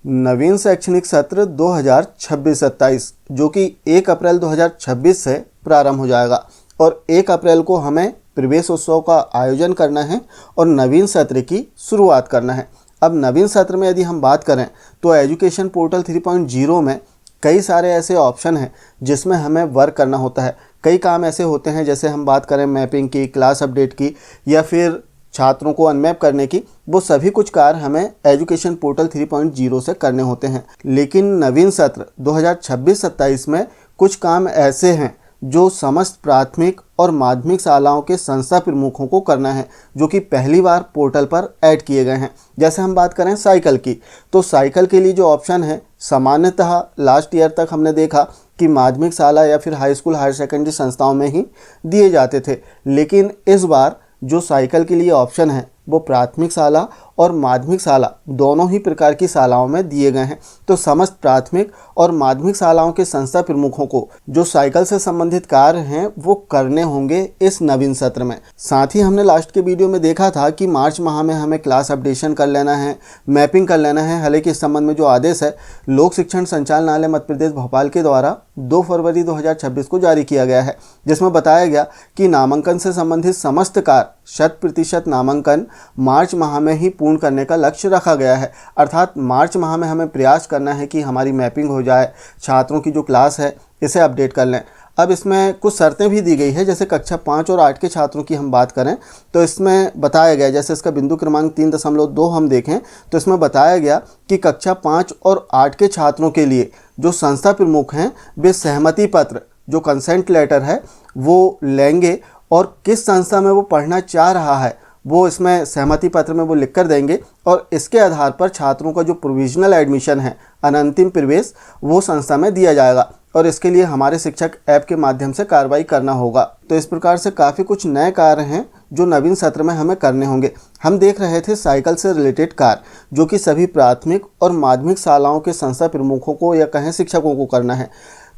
नवीन शैक्षणिक सत्र 2026-27 जो कि 1 अप्रैल 2026 से प्रारंभ हो जाएगा और 1 अप्रैल को हमें प्रवेश उत्सव का आयोजन करना है और नवीन सत्र की शुरुआत करना है। अब नवीन सत्र में यदि हम बात करें तो एजुकेशन पोर्टल 3.0 में कई सारे ऐसे ऑप्शन हैं जिसमें हमें वर्क करना होता है। कई काम ऐसे होते हैं, जैसे हम बात करें मैपिंग की, क्लास अपडेट की या फिर छात्रों को अनमैप करने की, वो सभी कुछ कार्य हमें एजुकेशन पोर्टल 3.0 से करने होते हैं। लेकिन नवीन सत्र 2026-27 में कुछ काम ऐसे हैं जो समस्त प्राथमिक और माध्यमिक शालाओं के संस्था प्रमुखों को करना है, जो कि पहली बार पोर्टल पर ऐड किए गए हैं। जैसे हम बात करें साइकिल की, तो साइकिल के लिए जो ऑप्शन है, सामान्यतः लास्ट ईयर तक हमने देखा कि माध्यमिक शाला या फिर हाई स्कूल हायर सेकेंडरी संस्थाओं में ही दिए जाते थे, लेकिन इस बार जो साइकिल के लिए ऑप्शन है वो प्राथमिक शाला और माध्यमिक शाला दोनों ही प्रकार की शालाओं में दिए गए हैं। तो समस्त प्राथमिक और माध्यमिक शालाओं के संस्था प्रमुखों को जो साइकिल से संबंधित कार्य हैं वो करने होंगे इस नवीन सत्र में। साथ ही हमने लास्ट के वीडियो में देखा था कि मार्च माह में हमें क्लास अपडेशन कर लेना है, मैपिंग कर लेना है। हालांकि इस संबंध में जो आदेश है लोक शिक्षण संचालनालय मध्य प्रदेश भोपाल के द्वारा 2 फरवरी 2026 को जारी किया गया है, जिसमें बताया गया कि नामांकन से संबंधित समस्त कार्य 100% नामांकन मार्च माह में ही पूर्ण करने का लक्ष्य रखा गया है। अर्थात मार्च माह में हमें प्रयास करना है कि हमारी मैपिंग हो जाए, छात्रों की जो क्लास है इसे अपडेट कर लें। अब इसमें कुछ शर्तें भी दी गई है, जैसे कक्षा 5 और 8 के छात्रों की हम बात करें तो इसमें बताया गया, जैसे इसका बिंदु क्रमांक 3.2 हम देखें तो इसमें बताया गया कि कक्षा 5 और 8 के छात्रों के लिए जो संस्था प्रमुख हैं वे सहमति पत्र, जो कंसेंट लेटर है, वो लेंगे और किस संस्था में वो पढ़ना चाह रहा है वो इसमें सहमति पत्र में वो लिख कर देंगे और इसके आधार पर छात्रों का जो प्रोविजनल एडमिशन है, अनंतिम प्रवेश, वो संस्था में दिया जाएगा और इसके लिए हमारे शिक्षक ऐप के माध्यम से कार्रवाई करना होगा। तो इस प्रकार से काफ़ी कुछ नए कार्य हैं जो नवीन सत्र में हमें करने होंगे। हम देख रहे थे साइकिल से रिलेटेड कार्य जो कि सभी प्राथमिक और माध्यमिक शालाओं के संस्था प्रमुखों को या कहें शिक्षकों को करना है।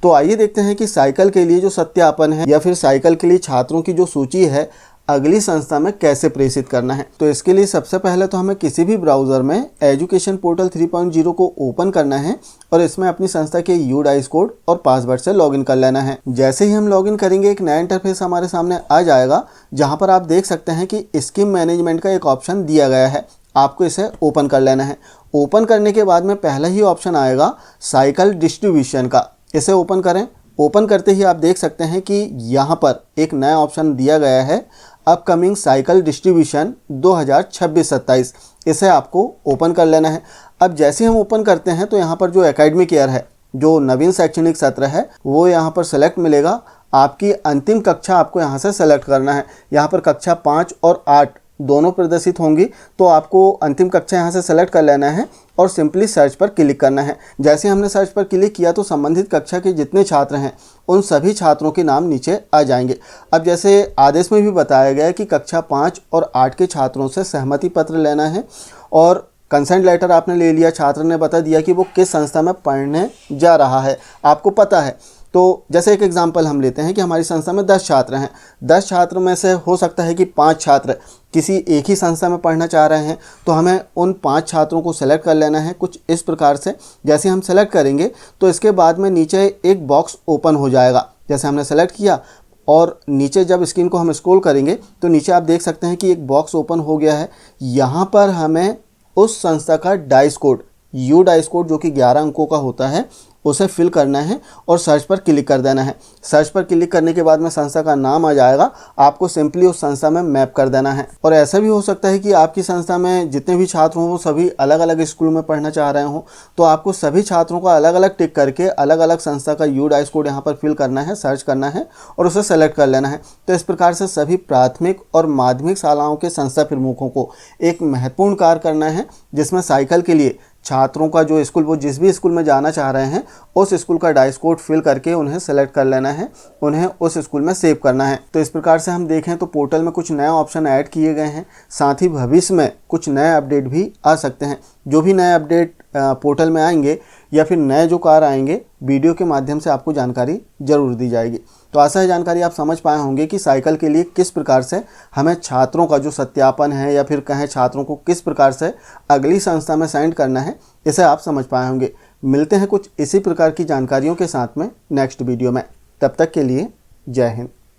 तो आइए देखते हैं कि साइकिल के लिए जो सत्यापन है या फिर साइकिल के लिए छात्रों की जो सूची है अगली संस्था में कैसे प्रेषित करना है। तो इसके लिए सबसे पहले तो हमें किसी भी ब्राउज़र में एजुकेशन पोर्टल 3.0 को ओपन करना है और इसमें अपनी संस्था के UDICE कोड और पासवर्ड से लॉगिन कर लेना है। जैसे ही हम लॉगिन करेंगे एक नया इंटरफेस हमारे सामने आ जाएगा, जहाँ पर आप देख सकते हैं कि स्कीम मैनेजमेंट का एक ऑप्शन दिया गया है। आपको इसे ओपन कर लेना है। ओपन करने के बाद में पहला ही ऑप्शन आएगा साइकिल डिस्ट्रीब्यूशन का, इसे ओपन करें। ओपन करते ही आप देख सकते हैं कि यहाँ पर एक नया ऑप्शन दिया गया है, अपकमिंग साइकिल डिस्ट्रीब्यूशन 2026-27। इसे आपको ओपन कर लेना है। अब जैसे हम ओपन करते हैं तो यहाँ पर जो एकेडमिक ईयर है, जो नवीन शैक्षणिक सत्र है, वो यहाँ पर सेलेक्ट मिलेगा। आपकी अंतिम कक्षा आपको यहाँ से सेलेक्ट करना है। यहाँ पर कक्षा 5 और 8 दोनों प्रदर्शित होंगी, तो आपको अंतिम कक्षा यहाँ से सेलेक्ट कर लेना है और सिंपली सर्च पर क्लिक करना है। जैसे हमने सर्च पर क्लिक किया तो संबंधित कक्षा के जितने छात्र हैं उन सभी छात्रों के नाम नीचे आ जाएंगे। अब जैसे आदेश में भी बताया गया है कि कक्षा 5 और 8 के छात्रों से सहमति पत्र लेना है और कंसेंट लेटर आपने ले लिया, छात्र ने बता दिया कि वो किस संस्था में पढ़ने जा रहा है, आपको पता है। तो जैसे एक एग्जांपल हम लेते हैं कि हमारी संस्था में 10 छात्र हैं, 10 छात्र में से हो सकता है कि 5 छात्र किसी एक ही संस्था में पढ़ना चाह रहे हैं, तो हमें उन 5 छात्रों को सेलेक्ट कर लेना है कुछ इस प्रकार से। जैसे हम सेलेक्ट करेंगे तो इसके बाद में नीचे एक बॉक्स ओपन हो जाएगा। जैसे हमने सेलेक्ट किया और नीचे जब स्क्रीन को हम स्क्रॉल करेंगे तो नीचे आप देख सकते हैं कि एक बॉक्स ओपन हो गया है। यहाँ पर हमें उस संस्था का डाइस कोड, UDICE कोड जो कि 11 अंकों का होता है, उसे फिल करना है और सर्च पर क्लिक कर देना है। सर्च पर क्लिक करने के बाद में संस्था का नाम आ जाएगा, आपको सिंपली उस संस्था में मैप कर देना है। और ऐसा भी हो सकता है कि आपकी संस्था में जितने भी छात्र हों वो सभी अलग अलग स्कूल में पढ़ना चाह रहे हों, तो आपको सभी छात्रों को अलग अलग टिक करके अलग अलग संस्था का UDICE कोड यहाँ पर फिल करना है, सर्च करना है और उसे सेलेक्ट कर लेना है। तो इस प्रकार से सभी प्राथमिक और माध्यमिक शालाओं के संस्था प्रमुखों को एक महत्वपूर्ण कार्य करना है, जिसमें साइकिल के लिए छात्रों का जो स्कूल, वो जिस भी स्कूल में जाना चाह रहे हैं उस स्कूल का डाइस कोड फिल करके उन्हें सेलेक्ट कर लेना है, उन्हें उस स्कूल में सेव करना है। तो इस प्रकार से हम देखें तो पोर्टल में कुछ नए ऑप्शन ऐड किए गए हैं, साथ ही भविष्य में कुछ नए अपडेट भी आ सकते हैं। जो भी नए अपडेट पोर्टल में आएंगे या फिर नए जो कार्य आएंगे, वीडियो के माध्यम से आपको जानकारी जरूर दी जाएगी। तो आशा है जानकारी आप समझ पाए होंगे कि साइकिल के लिए किस प्रकार से हमें छात्रों का जो सत्यापन है या फिर कहें छात्रों को किस प्रकार से अगली संस्था में सेंड करना है, इसे आप समझ पाए होंगे। मिलते हैं कुछ इसी प्रकार की जानकारियों के साथ में नेक्स्ट वीडियो में। तब तक के लिए जय हिंद।